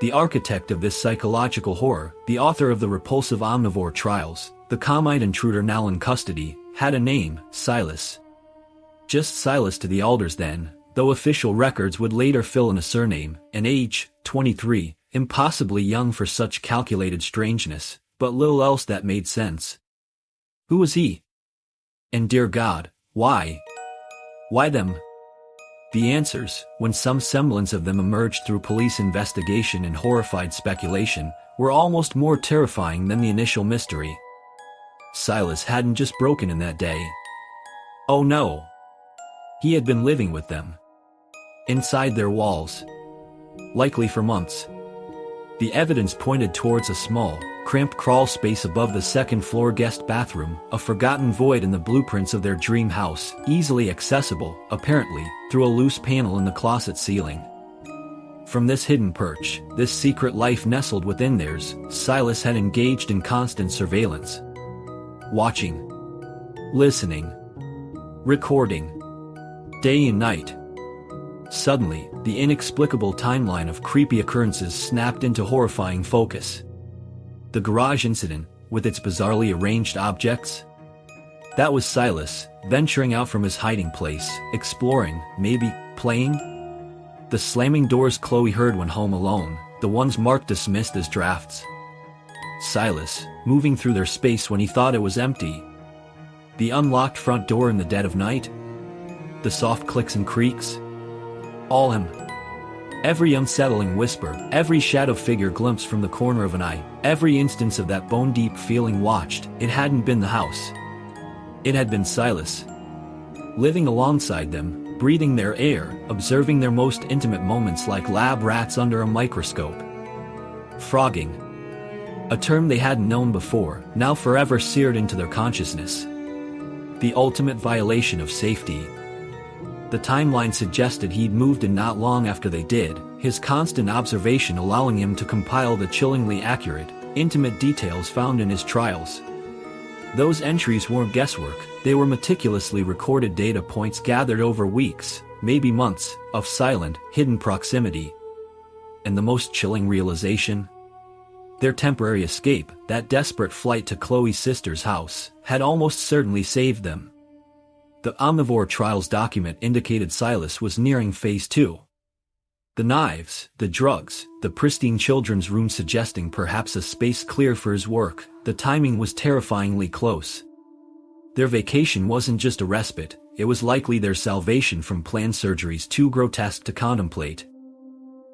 The architect of this psychological horror, the author of the repulsive omnivore trials, the calm-eyed intruder now in custody, had a name: Silas. Just Silas to the Alders then, though official records would later fill in a surname, an age, 23, impossibly young for such calculated strangeness, but little else that made sense. Who was he? And dear God, why? Why them? The answers, when some semblance of them emerged through police investigation and horrified speculation, were almost more terrifying than the initial mystery. Silas hadn't just broken in that day. Oh no. He had been living with them. Inside their walls. Likely for months. The evidence pointed towards a small, cramped crawl space above the second-floor guest bathroom, a forgotten void in the blueprints of their dream house, easily accessible, apparently, through a loose panel in the closet ceiling. From this hidden perch, this secret life nestled within theirs, Silas had engaged in constant surveillance. Watching. Listening. Recording. Day and night. Suddenly, the inexplicable timeline of creepy occurrences snapped into horrifying focus. The garage incident, with its bizarrely arranged objects? That was Silas, venturing out from his hiding place, exploring, maybe, playing? The slamming doors Chloe heard when home alone, the ones Mark dismissed as drafts. Silas, moving through their space when he thought it was empty. The unlocked front door in the dead of night? The soft clicks and creaks? All him. Every unsettling whisper, every shadow figure glimpsed from the corner of an eye, every instance of that bone-deep feeling watched, it hadn't been the house. It had been Silas. Living alongside them, breathing their air, observing their most intimate moments like lab rats under a microscope. Phrogging. A term they hadn't known before, now forever seared into their consciousness. The ultimate violation of safety. The timeline suggested he'd moved in not long after they did, his constant observation allowing him to compile the chillingly accurate, intimate details found in his trials. Those entries weren't guesswork, they were meticulously recorded data points gathered over weeks, maybe months, of silent, hidden proximity. And the most chilling realization? Their temporary escape, that desperate flight to Chloe's sister's house, had almost certainly saved them. The Omnivore Trials document indicated Silas was nearing Phase 2. The knives, the drugs, the pristine children's room suggesting perhaps a space clear for his work, the timing was terrifyingly close. Their vacation wasn't just a respite, it was likely their salvation from planned surgeries too grotesque to contemplate.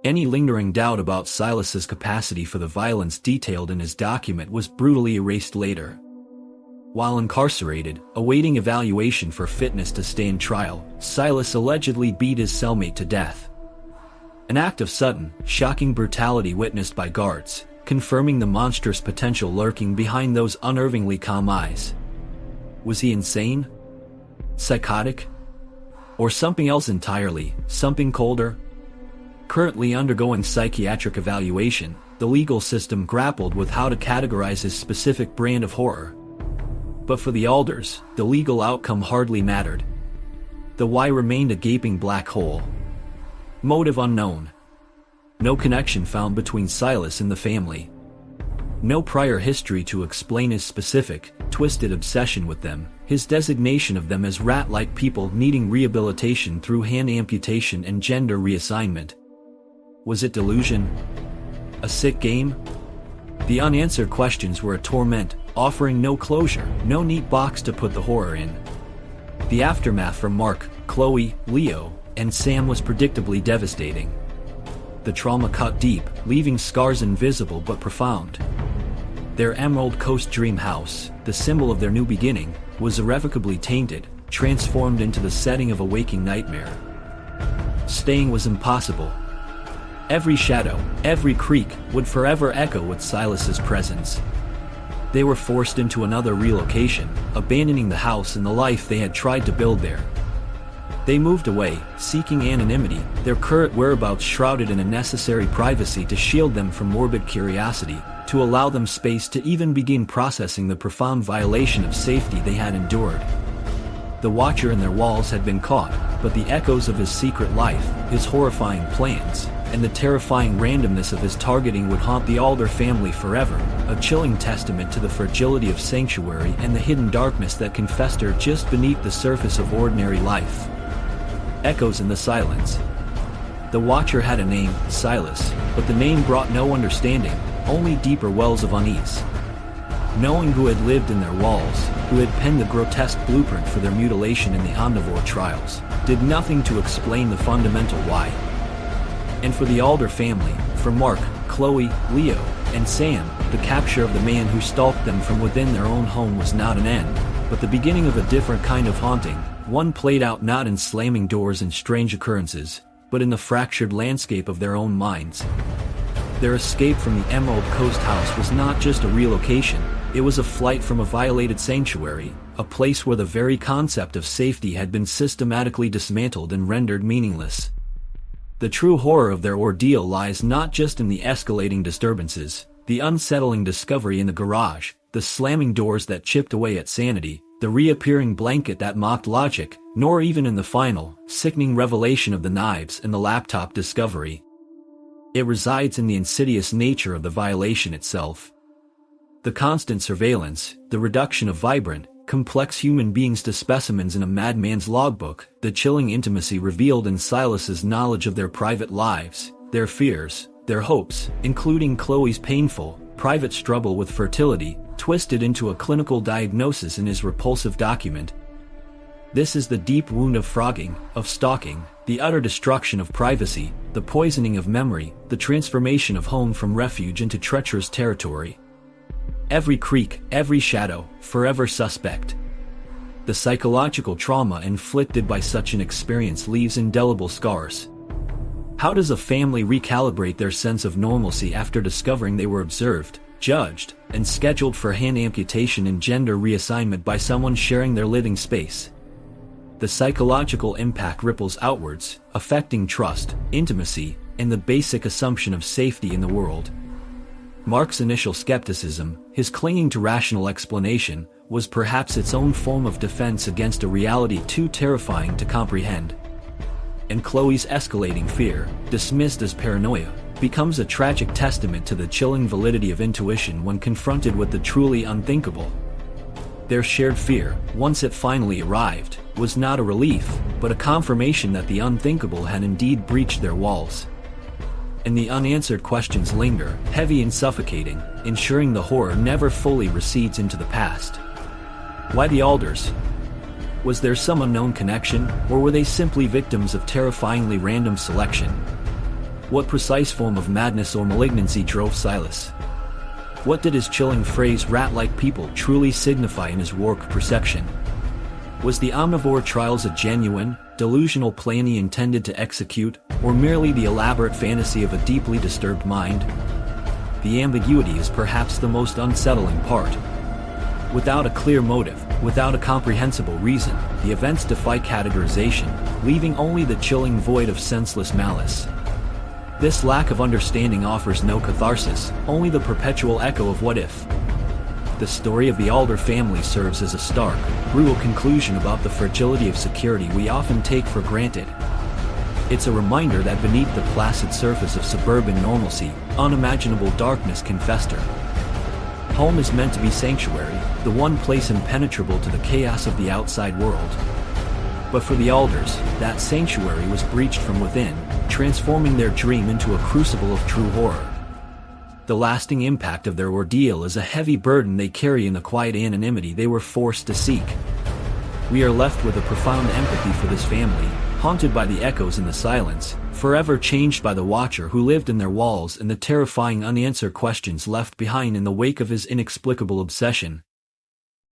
Any lingering doubt about Silas's capacity for the violence detailed in his document was brutally erased later. While incarcerated, awaiting evaluation for fitness to stand trial, Silas allegedly beat his cellmate to death. An act of sudden, shocking brutality witnessed by guards, confirming the monstrous potential lurking behind those unnervingly calm eyes. Was he insane? Psychotic? Or something else entirely, something colder? Currently undergoing psychiatric evaluation, the legal system grappled with how to categorize his specific brand of horror. But for the Alders, the legal outcome hardly mattered. The why remained a gaping black hole. Motive unknown. No connection found between Silas and the family. No prior history to explain his specific, twisted obsession with them, his designation of them as rat-like people needing rehabilitation through hand amputation and gender reassignment. Was it delusion? A sick game? The unanswered questions were a torment, offering no closure, no neat box to put the horror in. The aftermath from Mark, Chloe, Leo, and Sam was predictably devastating. The trauma cut deep, leaving scars invisible but profound. Their Emerald Coast dream house, the symbol of their new beginning, was irrevocably tainted, transformed into the setting of a waking nightmare. Staying was impossible. Every shadow, every creak, would forever echo with Silas's presence. They were forced into another relocation, abandoning the house and the life they had tried to build there. They moved away, seeking anonymity, their current whereabouts shrouded in a necessary privacy to shield them from morbid curiosity, to allow them space to even begin processing the profound violation of safety they had endured. The Watcher in their walls had been caught, but the echoes of his secret life, his horrifying plans, and the terrifying randomness of his targeting would haunt the Alder family forever, a chilling testament to the fragility of sanctuary and the hidden darkness that can fester just beneath the surface of ordinary life. Echoes in the silence. The Watcher had a name, Silas, but the name brought no understanding, only deeper wells of unease. Knowing who had lived in their walls, who had penned the grotesque blueprint for their mutilation in the Omnivore trials, did nothing to explain the fundamental why. And for the Alder family, for Mark, Chloe, Leo, and Sam, the capture of the man who stalked them from within their own home was not an end, but the beginning of a different kind of haunting, one played out not in slamming doors and strange occurrences, but in the fractured landscape of their own minds. Their escape from the Emerald Coast house was not just a relocation, it was a flight from a violated sanctuary, a place where the very concept of safety had been systematically dismantled and rendered meaningless. The true horror of their ordeal lies not just in the escalating disturbances, the unsettling discovery in the garage, the slamming doors that chipped away at sanity, the reappearing blanket that mocked logic, nor even in the final, sickening revelation of the knives and the laptop discovery. It resides in the insidious nature of the violation itself. The constant surveillance, the reduction of vibrant, complex human beings to specimens in a madman's logbook, the chilling intimacy revealed in Silas's knowledge of their private lives, their fears, their hopes, including Chloe's painful, private struggle with fertility, twisted into a clinical diagnosis in his repulsive document. This is the deep wound of Phrogging, of stalking, the utter destruction of privacy, the poisoning of memory, the transformation of home from refuge into treacherous territory. Every creak, every shadow, forever suspect. The psychological trauma inflicted by such an experience leaves indelible scars. How does a family recalibrate their sense of normalcy after discovering they were observed, judged, and scheduled for hand amputation and gender reassignment by someone sharing their living space? The psychological impact ripples outwards, affecting trust, intimacy, and the basic assumption of safety in the world. Mark's initial skepticism, his clinging to rational explanation, was perhaps its own form of defense against a reality too terrifying to comprehend. And Chloe's escalating fear, dismissed as paranoia, becomes a tragic testament to the chilling validity of intuition when confronted with the truly unthinkable. Their shared fear, once it finally arrived, was not a relief, but a confirmation that the unthinkable had indeed breached their walls. And the unanswered questions linger, heavy and suffocating, ensuring the horror never fully recedes into the past. Why the Alders? Was there some unknown connection, or were they simply victims of terrifyingly random selection? What precise form of madness or malignancy drove Silas? What did his chilling phrase "rat-like people" truly signify in his warped perception? Was the Omnivore trials a genuine, delusional plan he intended to execute, or merely the elaborate fantasy of a deeply disturbed mind? The ambiguity is perhaps the most unsettling part. Without a clear motive, without a comprehensible reason, the events defy categorization, leaving only the chilling void of senseless malice. This lack of understanding offers no catharsis, only the perpetual echo of what if. The story of the Alder family serves as a stark, brutal conclusion about the fragility of security we often take for granted. It's a reminder that beneath the placid surface of suburban normalcy, unimaginable darkness can fester. Home is meant to be sanctuary, the one place impenetrable to the chaos of the outside world. But for the Alders, that sanctuary was breached from within, transforming their dream into a crucible of true horror. The lasting impact of their ordeal is a heavy burden they carry in the quiet anonymity they were forced to seek. We are left with a profound empathy for this family, haunted by the echoes in the silence, forever changed by the watcher who lived in their walls and the terrifying unanswered questions left behind in the wake of his inexplicable obsession.